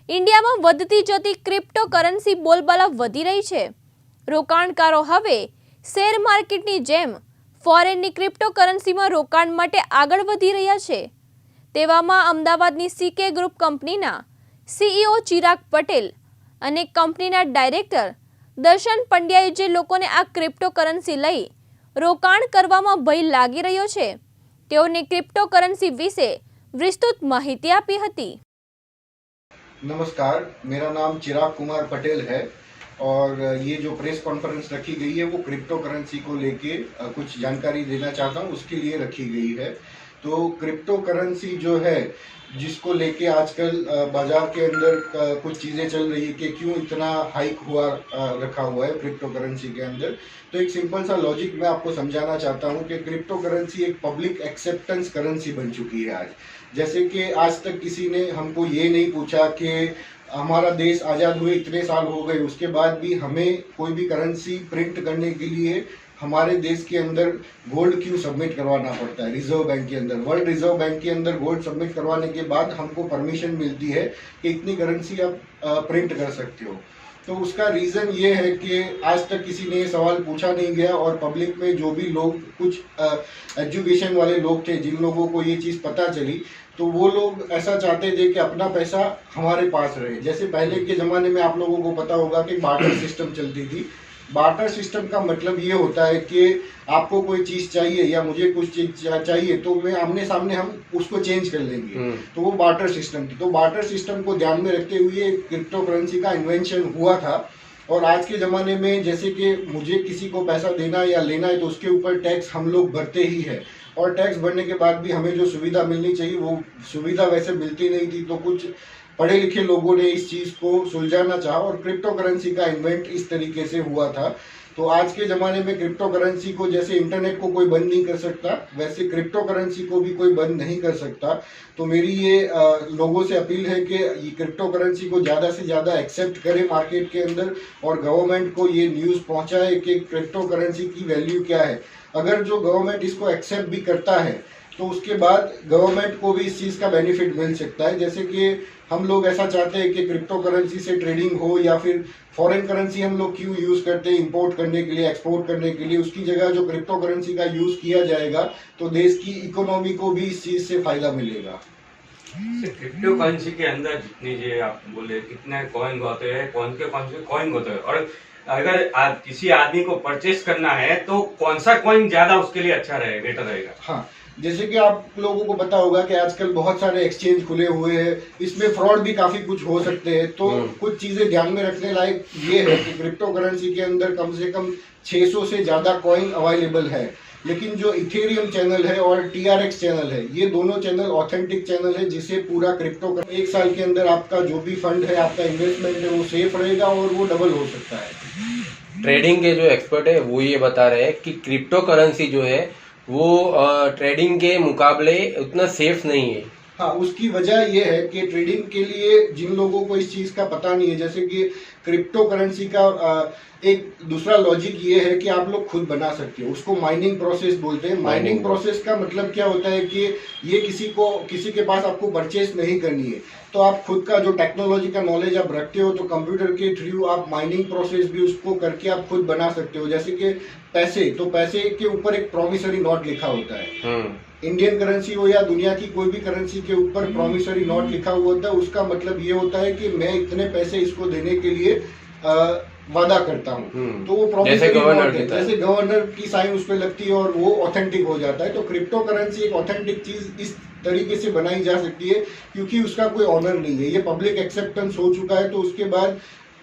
ઇન્ડિયામાં વધતી જતી ક્રિપ્ટોકરન્સી બોલબાલા વધી રહી છે। રોકાણકારો હવે શેર માર્કેટની જેમ ફોરેનની ક્રિપ્ટોકરન્સીમાં રોકાણ માટે આગળ વધી રહ્યા છે। તેવામાં અમદાવાદની સીકે ગ્રુપ કંપનીના સીઈઓ ચિરાગ પટેલ અને કંપનીના ડાયરેક્ટર દર્શન પંડ્યાએ જે લોકોને આ ક્રિપ્ટોકરન્સી લઈ રોકાણ કરવામાં ભય લાગી રહ્યો છે તેઓને ક્રિપ્ટોકરન્સી વિશે વિસ્તૃત માહિતી આપી હતી। नमस्कार, मेरा नाम चिराग कुमार पटेल है और ये जो प्रेस कॉन्फ्रेंस रखी गई है वो क्रिप्टो करेंसी को लेके कुछ जानकारी देना चाहता हूँ, उसके लिए रखी गई है। तो क्रिप्टो करेंसी जो है जिसको लेके आजकल बाजार के अंदर कुछ चीज़ें चल रही है कि क्यों इतना हाइक हुआ रखा हुआ है क्रिप्टो करेंसी के अंदर। तो एक सिंपल सा लॉजिक मैं आपको समझाना चाहता हूँ कि क्रिप्टो करेंसी एक पब्लिक एक्सेप्टेंस करेंसी बन चुकी है आज। जैसे कि आज तक किसी ने हमको ये नहीं पूछा कि हमारा देश आज़ाद हुए इतने साल हो गए, उसके बाद भी हमें कोई भी करेंसी प्रिंट करने के लिए हमारे देश के अंदर गोल्ड क्यों सबमिट करवाना पड़ता है। रिजर्व बैंक के अंदर, वर्ल्ड रिजर्व बैंक के अंदर गोल्ड सबमिट करवाने के बाद हमको परमिशन मिलती है कि इतनी करेंसी आप प्रिंट कर सकते हो। तो उसका रीज़न ये है कि आज तक किसी ने ये सवाल पूछा नहीं गया और पब्लिक में जो भी लोग कुछ एजुकेशन वाले लोग थे, जिन लोगों को ये चीज़ पता चली, तो वो लोग ऐसा चाहते थे कि अपना पैसा हमारे पास रहे। जैसे पहले के ज़माने में आप लोगों को पता होगा कि बार्टर सिस्टम चलती थी। बार्टर सिस्टम का मतलब ये होता है कि आपको कोई चीज़ चाहिए या मुझे कुछ चीज़ चाहिए तो मैं आमने सामने हम उसको चेंज कर लेंगे, तो वो बार्टर सिस्टम थी। तो बार्टर सिस्टम को ध्यान में रखते हुए क्रिप्टो करेंसी का इन्वेंशन हुआ था। और आज के ज़माने में जैसे कि मुझे किसी को पैसा देना या लेना है तो उसके ऊपर टैक्स हम लोग भरते ही है, और टैक्स भरने के बाद भी हमें जो सुविधा मिलनी चाहिए वो सुविधा वैसे मिलती नहीं थी। तो कुछ पढ़े लिखे लोगों ने इस चीज़ को सुलझाना चाहा और क्रिप्टो करेंसी का इन्वेंट इस तरीके से हुआ था। तो आज के ज़माने में क्रिप्टो करेंसी को जैसे इंटरनेट को कोई बंद नहीं कर सकता, वैसे क्रिप्टो करेंसी को भी कोई बंद नहीं कर सकता। तो मेरी ये लोगों से अपील है कि ये क्रिप्टो करेंसी को ज़्यादा से ज़्यादा एक्सेप्ट करें मार्केट के अंदर, और गवर्नमेंट को ये न्यूज़ पहुँचाए कि क्रिप्टो करेंसी की वैल्यू क्या है। अगर जो गवर्नमेंट इसको एक्सेप्ट भी करता है तो उसके बाद गवर्नमेंट को भी इस चीज़ का बेनिफिट मिल सकता है। जैसे कि हम लोग ऐसा चाहते हैं कि क्रिप्टो करेंसी से ट्रेडिंग हो, या फिर फॉरेन करेंसी हम लोग क्यों यूज़ करते हैं इंपोर्ट करने के लिए, एक्सपोर्ट करने के लिए, उसकी जगह जो क्रिप्टो करेंसी का यूज़ किया जाएगा तो देश की इकोनॉमी को भी इस चीज़ से फ़ायदा मिलेगा। क्रिप्टो करेंसी के अंदर जितने जो आप बोले कितने कॉइन होते हैं, कौन से कॉइन होते हैं, और अगर किसी आदमी को परचेस करना है तो कौन सा कॉइन ज्यादा उसके लिए अच्छा रहेगा, बेटर रहेगा? हाँ, जैसे कि आप लोगों को पता होगा कि आजकल बहुत सारे एक्सचेंज खुले हुए हैं, इसमें फ्रॉड भी काफी कुछ हो सकते हैं। तो कुछ चीजें ध्यान में रखने लायक ये है कि क्रिप्टो करेंसी के अंदर कम से कम 600 से ज्यादा कॉइन अवेलेबल है। लेकिन जो इथेरियम चैनल है और TRX चैनल है, ये दोनों चैनल ऑथेंटिक चैनल है, जिसे पूरा क्रिप्टो एक साल के अंदर आपका जो भी फंड है, आपका इन्वेस्टमेंट है, वो सेफ रहेगा और वो डबल हो सकता है। ट्रेडिंग के जो एक्सपर्ट है वो ये बता रहे हैं कि क्रिप्टो करेंसी जो है वो ट्रेडिंग के मुकाबले उतना सेफ नहीं है। हाँ, उसकी वजह यह है कि ट्रेडिंग के लिए जिन लोगों को इस चीज़ का पता नहीं है, जैसे कि क्रिप्टो करेंसी का एक दूसरा लॉजिक ये है कि आप लोग खुद बना सकते हो, उसको माइनिंग प्रोसेस बोलते हैं। माइनिंग प्रोसेस का मतलब क्या होता है कि ये किसी के पास आपको परचेस नहीं करनी है, तो आप खुद का जो टेक्नोलॉजी का नॉलेज आप रखते हो तो कंप्यूटर के थ्रू आप माइनिंग प्रोसेस भी उसको करके आप खुद बना सकते हो। जैसे कि पैसे, तो पैसे के ऊपर एक प्रोमिसरी नोट लिखा होता है, इंडियन करेंसी हो या दुनिया की कोई भी करेंसी के ऊपर प्रोमिसरी नोट लिखा हुआ होता है। उसका मतलब ये होता है कि मैं इतने पैसे इसको देने के लिए वादा करता हूँ। तो वो प्रोमिसरी नोट है, जैसे गवर्नर की साइन उस पर लगती है और वो ऑथेंटिक हो जाता है। तो क्रिप्टो करेंसी एक ऑथेंटिक चीज इस तरीके से बनाई जा सकती है क्योंकि उसका कोई ऑनर नहीं है, ये पब्लिक एक्सेप्टेंस हो चुका है। तो उसके बाद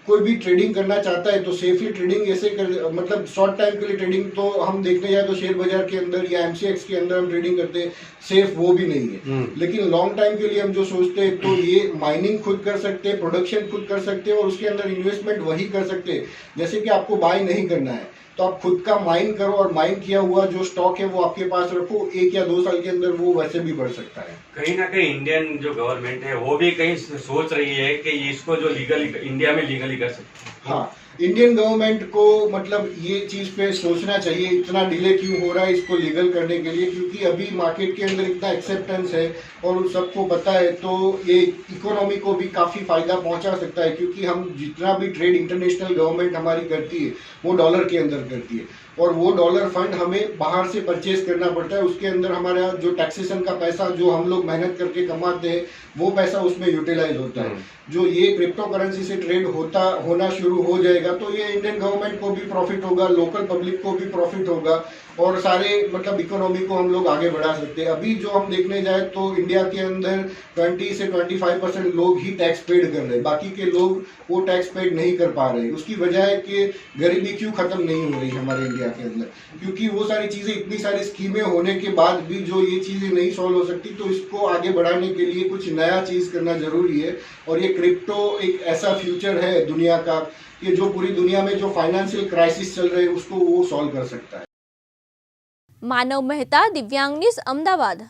कोई भी ट्रेडिंग करना चाहता है तो सेफली ट्रेडिंग ऐसे मतलब शॉर्ट टाइम के लिए ट्रेडिंग तो हम देखने जाए तो शेयर बाजार के अंदर या MCX के अंदर हम ट्रेडिंग करते हैं, सेफ वो भी नहीं है। लेकिन लॉन्ग टाइम के लिए हम जो सोचते हैं तो ये माइनिंग खुद कर सकते हैं, प्रोडक्शन खुद कर सकते हैं और उसके अंदर इन्वेस्टमेंट वही कर सकते हैं। जैसे कि आपको बाय नहीं करना है तो आप खुद का माइन करो और माइन किया हुआ जो स्टॉक है वो आपके पास रखो, 1 या 2 साल के अंदर वो वैसे भी बढ़ सकता है। कहीं ना कहीं इंडियन जो गवर्नमेंट है वो भी कहीं सोच रही है कि इसको जो लीगल इंडिया में लीगली कर सकते हैं। हाँ, इंडियन गवर्नमेंट को मतलब ये चीज पे सोचना चाहिए, इतना डिले क्यों हो रहा है इसको लीगल करने के लिए, क्योंकि अभी मार्केट के अंदर इतना एक्सेप्टेंस है और उन सबको पता है, तो ये इकोनॉमी को भी काफी फायदा पहुंचा सकता है, क्योंकि हम जितना भी ट्रेड इंटरनेशनल गवर्नमेंट हमारी करती है वो डॉलर के अंदर करती है, और वो डॉलर फंड हमें बाहर से परचेज करना पड़ता है। उसके अंदर हमारा जो टैक्सेशन का पैसा जो हम लोग मेहनत करके कमाते हैं वो पैसा उसमें यूटिलाइज होता है। जो ये क्रिप्टो करेंसी से ट्रेड होना शुरू हो जाएगा तो ये इंडियन गवर्नमेंट को भी प्रॉफिट होगा, लोकल पब्लिक को भी प्रॉफिट होगा, और सारे मतलब इकोनॉमी को हम लोग आगे बढ़ा सकते हैं। अभी जो हम देखने जाए तो इंडिया के अंदर 20 से 25% लोग ही टैक्स पेड कर रहे हैं, बाकी के लोग वो टैक्स पेड नहीं कर पा रहे। उसकी वजह है कि गरीबी क्यों खत्म नहीं हो रही हमारे इंडिया के अंदर, क्योंकि वो सारी चीजें, इतनी सारी स्कीमें होने के बाद भी जो ये चीजें नहीं सॉल्व हो सकती, तो इसको आगे बढ़ाने के लिए कुछ नया चीज करना जरूरी है। और ये क्रिप्टो एक ऐसा फ्यूचर है दुनिया का कि जो पूरी दुनिया में जो फाइनेंशियल क्राइसिस चल रहे हैं उसको वो सॉल्व कर सकता है। मानव मेहता, दिव्यांग न्यूज़, अमदावाद।